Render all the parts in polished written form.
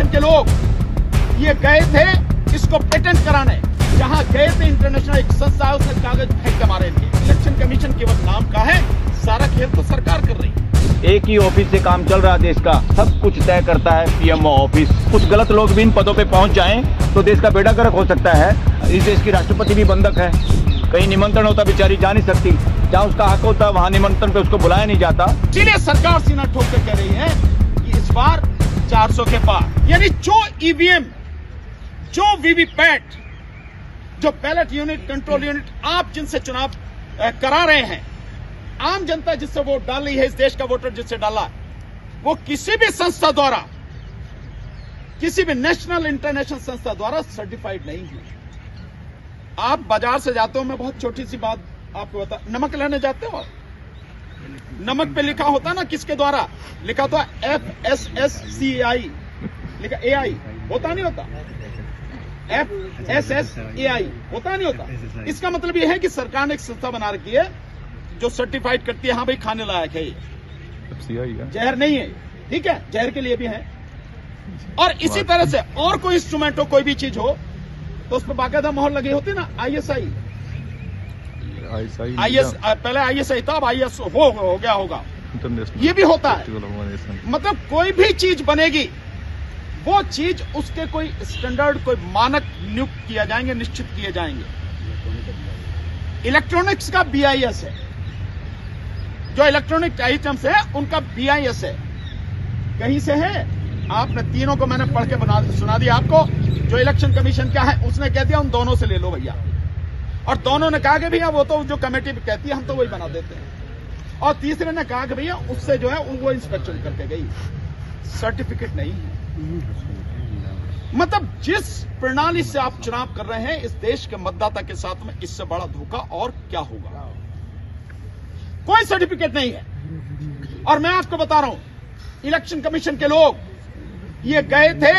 Commission के लोग ये गए थे इसको पेटेंट कराने, जहां गए थे इंटरनेशनल एक संस्था है उसने कागज फेंक के मारे थे। इलेक्शन कमीशन केवल नाम का है, सारा खेल तो सरकार कर रही है। एक ही ऑफिस से काम चल रहा है देश का, सब कुछ तय करता है पीएमओ ऑफिस। कुछ गलत लोग भी इन पदों पे पहुंच जाएं तो देश का बेड़ा गर्क हो सकता है। इस देश की राष्ट्रपति भी बंधक है, कहीं निमंत्रण होता बेचारी जा नहीं सकती, जहाँ उसका हक होता है वहाँ निमंत्रण पे उसको बुलाया नहीं जाता। इसीलिए सरकार सीना ठोक कर कह रही है कि इस बार 400 के पार, यानी जो ईवीएम, जो वीवीपैट, जो बैलेट यूनिट, कंट्रोल यूनिट आप जिनसे चुनाव करा रहे हैं, आम जनता जिससे वोट डाल रही है, इस देश का वोटर जिससे डाला, वो किसी भी संस्था द्वारा, किसी भी नेशनल इंटरनेशनल संस्था द्वारा सर्टिफाइड नहीं है। आप बाजार से जाते हो, मैं बहुत छोटी सी बात आपको बता, नमक लेने जाते हो, नमक पे लिखा होता ना किसके द्वारा लिखा होता, FSSCAI लिखा, AI होता नहीं होता, FSSAI होता नहीं होता। इसका मतलब यह है कि सरकार ने एक संस्था बना रखी है जो सर्टिफाइड करती है, हाँ भाई खाने लायक है, ये जहर नहीं है, ठीक है, जहर के लिए भी है। और इसी तरह से और कोई इंस्ट्रूमेंट हो, कोई भी चीज हो, तो उस पर बाकायदा मोहर लगी होती ना, ISI, पहले ISI था, अब IS हो गया होगा, ये भी होता है। मतलब कोई भी चीज बनेगी, वो चीज उसके कोई स्टैंडर्ड, कोई मानक नियुक्त किया जाएंगे, निश्चित किए जाएंगे। इलेक्ट्रॉनिक्स का BIS है, जो इलेक्ट्रॉनिक आइटम्स है उनका BIS है, कहीं से है, आपने तीनों को मैंने पढ़ के सुना दिया आपको। जो इलेक्शन कमीशन क्या है उसने कह दिया उन दोनों से ले लो भैया, और दोनों ने कहा कि भैया वो तो जो कमेटी कहती है हम तो वही बना देते हैं, और तीसरे ने कहा कि भैया उससे जो है वो इंस्पेक्शन करके गई, सर्टिफिकेट नहीं है। मतलब जिस प्रणाली से आप चुनाव कर रहे हैं इस देश के मतदाता के साथ में, इससे बड़ा धोखा और क्या होगा। कोई सर्टिफिकेट नहीं है। और मैं आपको बता रहा हूं, इलेक्शन कमीशन के लोग ये गए थे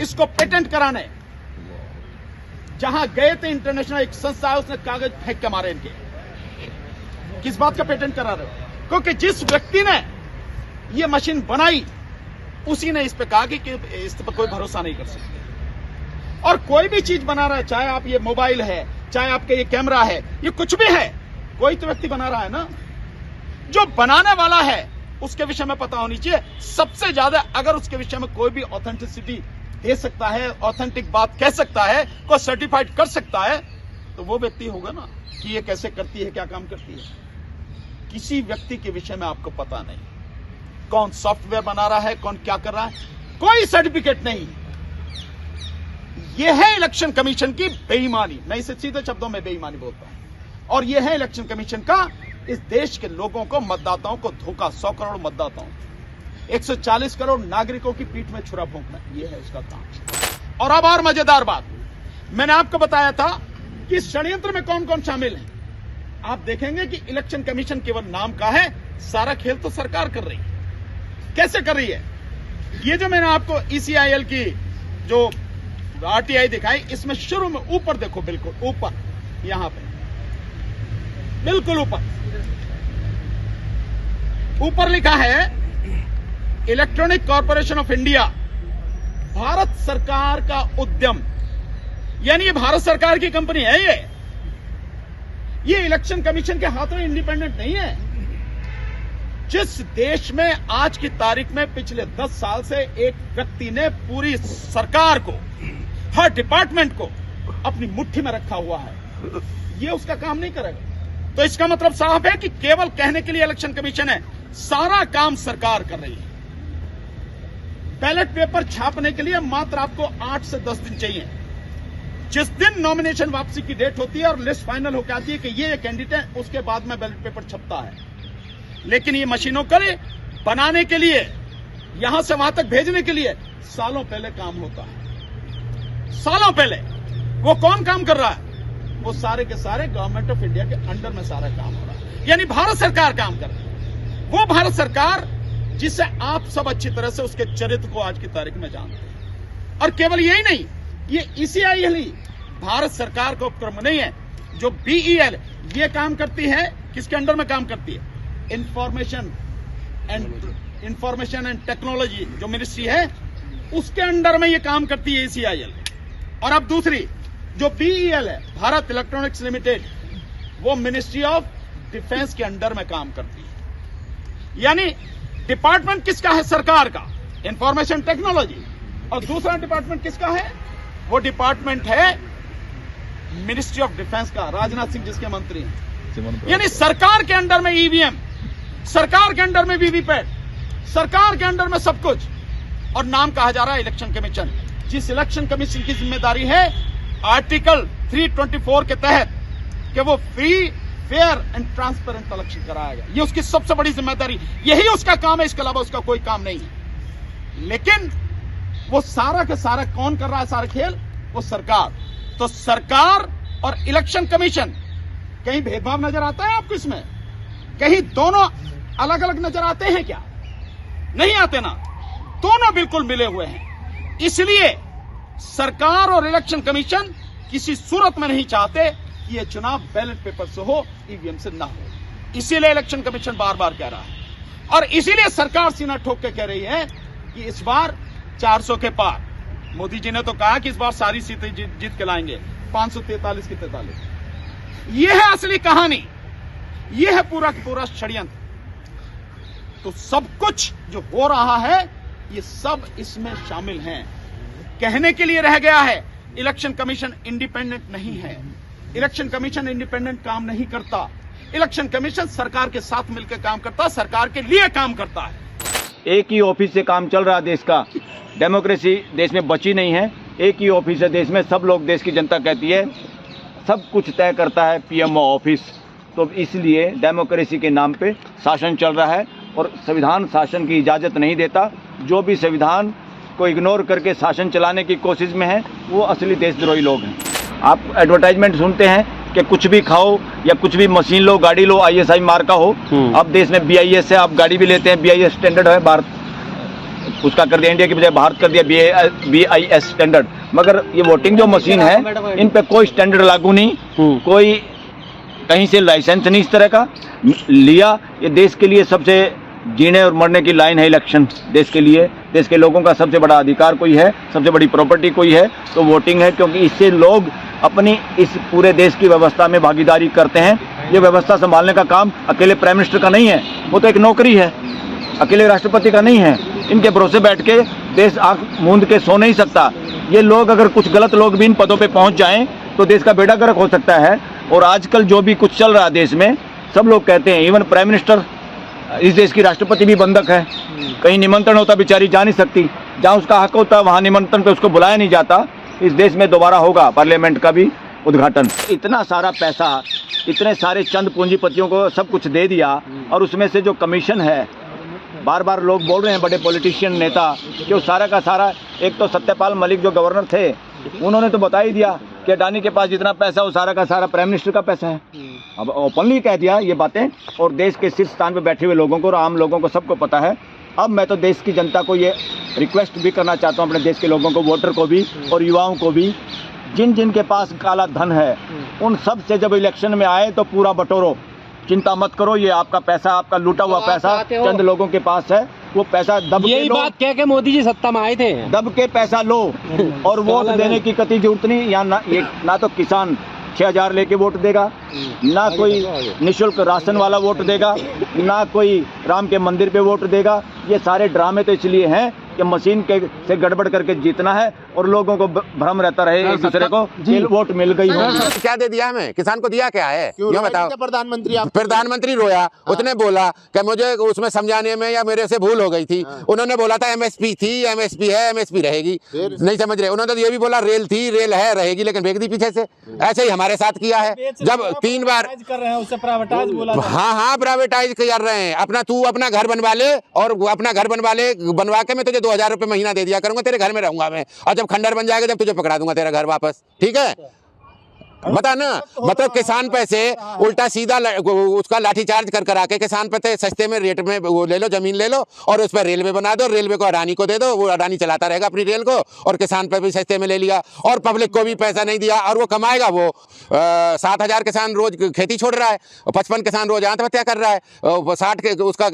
इसको पेटेंट कराने, जहां गए थे इंटरनेशनल एक संस्था है उसने कागज फेंक के मारे इनके। किस बात का पेटेंट करा रहे हो? क्योंकि जिस व्यक्ति ने ये मशीन बनाई उसी ने इस पे कहा कि इस पर कोई भरोसा नहीं कर सकते। और कोई भी चीज बना रहा है, चाहे आप ये मोबाइल है, चाहे आपके ये कैमरा है, ये कुछ भी है, कोई तो व्यक्ति बना रहा है ना। जो बनाने वाला है उसके विषय में पता होनी चाहिए। सबसे ज्यादा अगर उसके विषय में कोई भी ऑथेंटिसिटी दे सकता है, ऑथेंटिक बात कह सकता है, कोई सर्टिफाइड कर सकता है, तो वो व्यक्ति होगा ना कि ये कैसे करती है, क्या काम करती है। किसी व्यक्ति के विषय में आपको पता नहीं, कौन सॉफ्टवेयर बना रहा है, कौन क्या कर रहा है, कोई सर्टिफिकेट नहीं। यह है इलेक्शन कमीशन की बेईमानी, मैं इसे सीधे शब्दों में बेईमानी बोलता हूं। और यह है इलेक्शन कमीशन का इस देश के लोगों को, मतदाताओं को धोखा। 100 करोड़ मतदाताओं, 140 करोड़ नागरिकों की पीठ में छुरा फूंकना, यह है उसका काम। और अब और मजेदार बात, मैंने आपको बताया था कि इस षड्यंत्र में कौन कौन शामिल है। आप देखेंगे कि इलेक्शन कमीशन केवल नाम का है, सारा खेल तो सरकार कर रही है। कैसे कर रही है? ये जो मैंने आपको ECIL की जो RTI दिखाई, इसमें शुरू में ऊपर देखो, बिल्कुल ऊपर, यहां पे बिल्कुल ऊपर लिखा है electronic corporation of India, Bharat सरकार का उद्यम, यानी ये भारत सरकार की कंपनी है। ये इलेक्शन कमीशन के हाथों इंडिपेंडेंट नहीं है। जिस देश में आज की तारीख में पिछले 10 साल से एक व्यक्ति ने पूरी सरकार को, हर डिपार्टमेंट को अपनी मुट्ठी में रखा हुआ है, ये उसका काम नहीं करेगा। तो इसका मतलब साफ है कि केवल कहने के लिए इलेक्शन कमीशन है, सारा काम सरकार कर रही है। बैलेट पेपर छापने के लिए मात्र आपको 8 से 10 दिन चाहिए। जिस दिन नॉमिनेशन वापसी की डेट होती है और लिस्ट फाइनल होकर आती है कि ये कैंडिडेट है, उसके बाद में बैलेट पेपर छपता है। लेकिन ये मशीनों को बनाने के लिए, यहां से वहां तक भेजने के लिए सालों पहले काम होता है। सालों पहले वो कौन काम कर रहा है? वो सारे के सारे गवर्नमेंट ऑफ इंडिया के अंडर में सारा काम हो रहा है, यानी भारत सरकार काम कर रही है। वो भारत सरकार जिसे आप सब अच्छी तरह से उसके चरित्र को आज की तारीख में जानते हैं। और केवल यही नहीं, ये ECIL ही भारत सरकार का उपक्रम नहीं है। जो BEL ये काम करती है, किसके अंडर में काम करती है? इंफॉर्मेशन एंड टेक्नोलॉजी जो मिनिस्ट्री है, उसके अंडर में ये काम करती है ACIL। और अब दूसरी जो BEL है, भारत इलेक्ट्रॉनिक्स लिमिटेड, वो मिनिस्ट्री ऑफ डिफेंस के अंडर में काम करती है। यानी डिपार्टमेंट किसका है? सरकार का, इंफॉर्मेशन टेक्नोलॉजी। और दूसरा डिपार्टमेंट किसका है? वो डिपार्टमेंट है मिनिस्ट्री ऑफ डिफेंस का, राजनाथ सिंह जिसके मंत्री हैं। यानी सरकार के अंडर में EVM, सरकार के अंडर में VVPAT, सरकार के अंडर में सब कुछ। और नाम कहा जा रहा है इलेक्शन कमीशन, जिस इलेक्शन कमीशन की जिम्मेदारी है आर्टिकल 324 के तहत कि वो free, fair and transparent election कराया। ये उसकी सबसे बड़ी जिम्मेदारी, यही उसका काम है, इसके अलावा उसका कोई काम नहीं है। लेकिन वो सारा का सारा कौन कर रहा है? सारा खेल वो सरकार। तो सरकार और इलेक्शन कमीशन, कहीं भेदभाव नजर आता है आपको इसमें? कहीं दोनों अलग अलग नजर आते हैं क्या? नहीं आते ना, दोनों बिल्कुल मिले हुए हैं। इसलिए सरकार और इलेक्शन कमीशन किसी सूरत में नहीं चाहते कि यह चुनाव बैलेट पेपर से हो, EVM से ना हो। इसीलिए इलेक्शन कमीशन बार बार कह रहा है, और इसीलिए सरकार सीना ठोक के कह रही है कि इस बार 400 के पार। मोदी जी ने तो कहा कि इस बार सारी सीटें जीत के लाएंगे, 543 की 43। यह है असली कहानी, यह है पूरा का पूरा षड्यंत्र। तो सब कुछ जो हो रहा है ये सब इसमें शामिल हैं। कहने के लिए रह गया है इलेक्शन कमीशन इंडिपेंडेंट नहीं है। इलेक्शन कमीशन इंडिपेंडेंट काम नहीं करता। इलेक्शन कमीशन सरकार के साथ मिलकर काम करता, सरकार के लिए काम करता है। एक ही ऑफिस से काम चल रहा है देश का। डेमोक्रेसी देश में बची नहीं है। एक ही ऑफिस है देश में, सब लोग, देश की जनता कहती है सब कुछ तय करता है PMO ऑफिस। तो इसलिए डेमोक्रेसी के नाम पे शासन चल रहा है और संविधान शासन की इजाज़त नहीं देता। जो भी संविधान को इग्नोर करके शासन चलाने की कोशिश में है वो असली देशद्रोही लोग हैं। आप एडवर्टाइजमेंट सुनते हैं कि कुछ भी खाओ या कुछ भी मशीन लो, गाड़ी लो, ISI मार्का हो। अब देश में BIS है, आप गाड़ी भी लेते हैं, BIS स्टैंडर्ड है, भारत उसका कर दिया, इंडिया की बजाय भारत कर दिया BIS स्टैंडर्ड। मगर ये वोटिंग जो मशीन है इन पे कोई स्टैंडर्ड लागू नहीं, कोई कहीं से लाइसेंस नहीं इस तरह का लिया। ये देश के लिए सबसे जीने और मरने की लाइन है इलेक्शन। देश के लिए, देश के लोगों का सबसे बड़ा अधिकार कोई है, सबसे बड़ी प्रॉपर्टी कोई है तो वोटिंग है, क्योंकि इससे लोग अपनी इस पूरे देश की व्यवस्था में भागीदारी करते हैं। ये व्यवस्था संभालने का काम अकेले प्राइम मिनिस्टर का नहीं है, वो तो एक नौकरी है, अकेले राष्ट्रपति का नहीं है। इनके भरोसे बैठ के देश आंख मूंद के सो नहीं सकता। ये लोग, अगर कुछ गलत लोग भी इन पदों पे पहुंच जाएं तो देश का बेड़ा गर्क हो सकता है। और आजकल जो भी कुछ चल रहा है देश में, सब लोग कहते हैं, इवन प्राइम मिनिस्टर, इस देश की राष्ट्रपति भी बंधक है। कहीं निमंत्रण होता बेचारी जा नहीं सकती, जहाँ उसका हक होता वहाँ निमंत्रण पे उसको बुलाया नहीं जाता। इस देश में दोबारा होगा पार्लियामेंट का भी उद्घाटन। इतना सारा पैसा, इतने सारे चंद पूंजीपतियों को सब कुछ दे दिया, और उसमें से जो कमीशन है, बार बार लोग बोल रहे हैं बड़े पॉलिटिशियन नेता कि वो सारा का सारा, एक तो सत्यपाल मलिक जो गवर्नर थे उन्होंने तो बता ही दिया कि अडानी के पास जितना पैसा वो सारा का सारा प्राइम मिनिस्टर का पैसा है। अब ओपनली कह दिया ये बातें, और देश के शीर्ष स्थान पे बैठे हुए लोगों को और आम लोगों को सबको पता है। अब मैं तो देश की जनता को ये रिक्वेस्ट भी करना चाहता हूँ, अपने देश के लोगों को, वोटर को भी और युवाओं को भी, जिन जिन के पास काला धन है उन सब से जब इलेक्शन में आए तो पूरा बटोरो। चिंता मत करो, ये आपका पैसा, आपका लूटा हुआ पैसा चंद लोगों के पास है, वो पैसा दब के लो। यही बात कह के मोदी जी सत्ता में आए थे, दब के पैसा लो और वोट देने की कतई जरूरत नहीं। या ना तो किसान 6000 लेके वोट देगा, ना कोई निःशुल्क राशन वाला वोट देगा, ना कोई राम के मंदिर पे वोट देगा। ये सारे ड्रामे तो इसलिए हैं कि मशीन के से गड़बड़ करके जीतना है और लोगों को भ्रम रहता रहे एक दूसरे को वोट मिल गई हो। क्या दे दिया हमें? किसान को दिया क्या है ये बताओ। प्रधानमंत्री रोया, उसने बोला कि मुझे उसमें समझाने में या मेरे से भूल हो गई थी। उन्होंने बोला था MSP थी, MSP है, MSP रहेगी, नहीं समझ रहे। उन्होंने तो ये भी बोला रेल थी, रेल है, रहेगी, लेकिन फेंक दी पीछे से। ऐसे ही हमारे साथ किया है, जब 3 बार कर रहे हैं उससे प्राइवेटाइज बोला। हाँ, प्राइवेटाइज कर रहे हैं। अपना तू अपना घर बनवा ले, और अपना घर बनवा के मैं तुझे 2000 रुपए महीना दे दिया करूंगा, तेरे घर में रहूंगा मैं, और जब खंडर बन जाएगा जब तुझे पकड़ा दूंगा तेरा घर वापस। ठीक है, बता ना, मतलब किसान पैसे उल्टा सीधा उसका लाठीचार्ज कर करा के किसान पैसे सस्ते में रेट में वो ले लो, जमीन ले लो और उस पर रेलवे बना दो, रेलवे को अडानी को दे दो, वो अडानी चलाता रहेगा अपनी रेल को, और किसान पे भी सस्ते में ले लिया और पब्लिक को भी पैसा नहीं दिया और वो कमाएगा। वो 7,000 किसान रोज खेती छोड़ रहा है, 55 किसान रोज आत्महत्या कर रहा है, 60 के उसका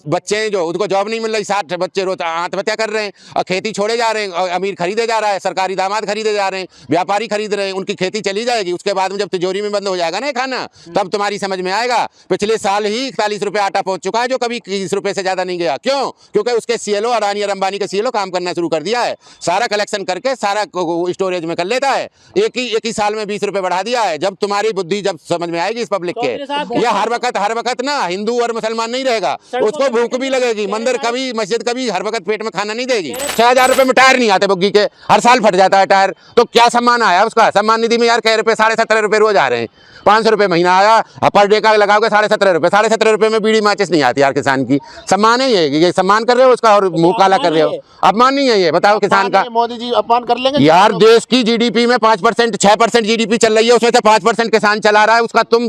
बच्चे जो उनको जॉब नहीं मिल रही, 60 बच्चे रोज आत्महत्या कर रहे हैं और खेती छोड़े जा रहे हैं, और अमीर खरीदे जा रहा है, सरकारी दामाद खरीदे जा रहे हैं, व्यापारी खरीद रहे हैं, उनकी खेती चली जाएगी। उसके बाद में जब तिजोरी में बंद हो जाएगा ना खाना, तब तुम्हारी समझ में आएगा। पिछले साल ही 41 रुपए आटा पहुंच चुका है, जो कभी 30 रुपए से ज्यादा नहीं गया। क्यों? क्योंकि उसके सीएलओ अडानी और अंबानी के सीएलओ काम करना शुरू कर दिया है, सारा कलेक्शन करके सारा स्टोरेज में कर लेता है। एक ही साल में 20 रुपए बढ़ा दिया है। जब तुम्हारी बुद्धि जब समझ में आएगी इस पब्लिक के, यह हर वक्त ना हिंदू और मुसलमान नहीं रहेगा, उसको भूख भी लगेगी, मंदिर कभी मस्जिद कभी हर वक्त पेट में खाना नहीं देगी। 6,000 रुपए में टायर नहीं आते बुग्गी के, हर साल फट जाता है टायर, तो क्या सम्मान आया उसका? सम्मान निधि में यार कह रुपए 17.5 रुपए रोज आ रहे हैं, 500 रुपए महीना आया, पर डे का लगाओगे 17.5 रुपए, 17.5 रुपए में बीड़ी माचिस नहीं आती यार किसान की। सम्मान है ये सम्मान कर रहे हो उसका और मुंह काला कर रहे हो, अपमान नहीं है ये? बताओ किसान का। मोदी जी अपमान कर लेंगे यार, देश की जीडीपी में 5%, 6% जीडीपी चल रही है, उसमें से 5% किसान चला रहा है, उसका तुम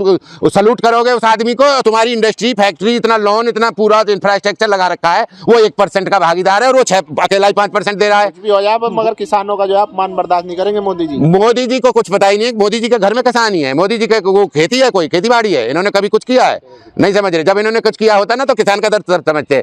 सलूट करोगे उस आदमी को? तुम्हारी इंडस्ट्री फैक्ट्री इतना लोन इतना पूरा इंफ्रास्ट्रक्चर लगा रखा है, वो 1% का भागीदार है और वो अकेला ही 5% दे रहा है। कुछ भी हो जाए मगर किसानों का जो है अपमान बर्दाश्त नहीं करेंगे मोदी जी। मोदी जी को कुछ पता ही नहीं, मोदी जी के घर में किसान ही है, मोदी जी के वो खेती है, कोई खेती बाड़ी है, इन्होंने कभी कुछ किया है? नहीं समझ रहे। जब इन्होंने कुछ किया होता ना तो किसान का दर्द समझते।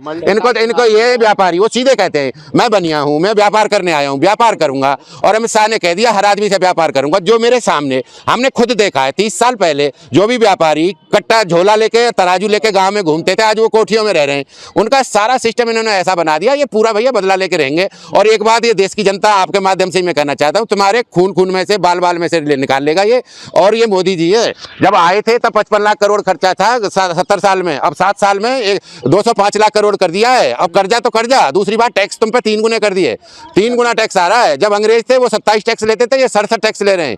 इनको ये व्यापारी वो सीधे कहते हैं मैं बनिया हूं, मैं व्यापार करने आया हूं, व्यापार करूंगा। और अमित शाह ने कह दिया हर आदमी से व्यापार करूंगा। जो मेरे सामने हमने खुद देखा है, 30 साल पहले जो भी व्यापारी कट्टा झोला लेके तराजू लेके गांव में घूमते थे, आज वो कोठियों में रह रहे हैं। उनका सारा सिस्टम इन्होंने ऐसा बना दिया, ये पूरा भैया बदला लेके रहेंगे। और एक बात ये देश की जनता आपके माध्यम से मैं कहना चाहता हूँ, तुम्हारे खून में से बाल में से निकाल लेगा ये। और ये मोदी जी है, जब आए थे तब 55 लाख करोड़ खर्चा था 70 साल में, अब 7 साल में 205 लाख करोड़ कर दिया है। अब कर्जा तो कर्जा, दूसरी बात टैक्स तुम पे 3 गुने कर दिए, 3 गुना टैक्स आ रहा है। जब अंग्रेज थे वो 27 टैक्स लेते थे, ये 67 टैक्स ले रहे हैं।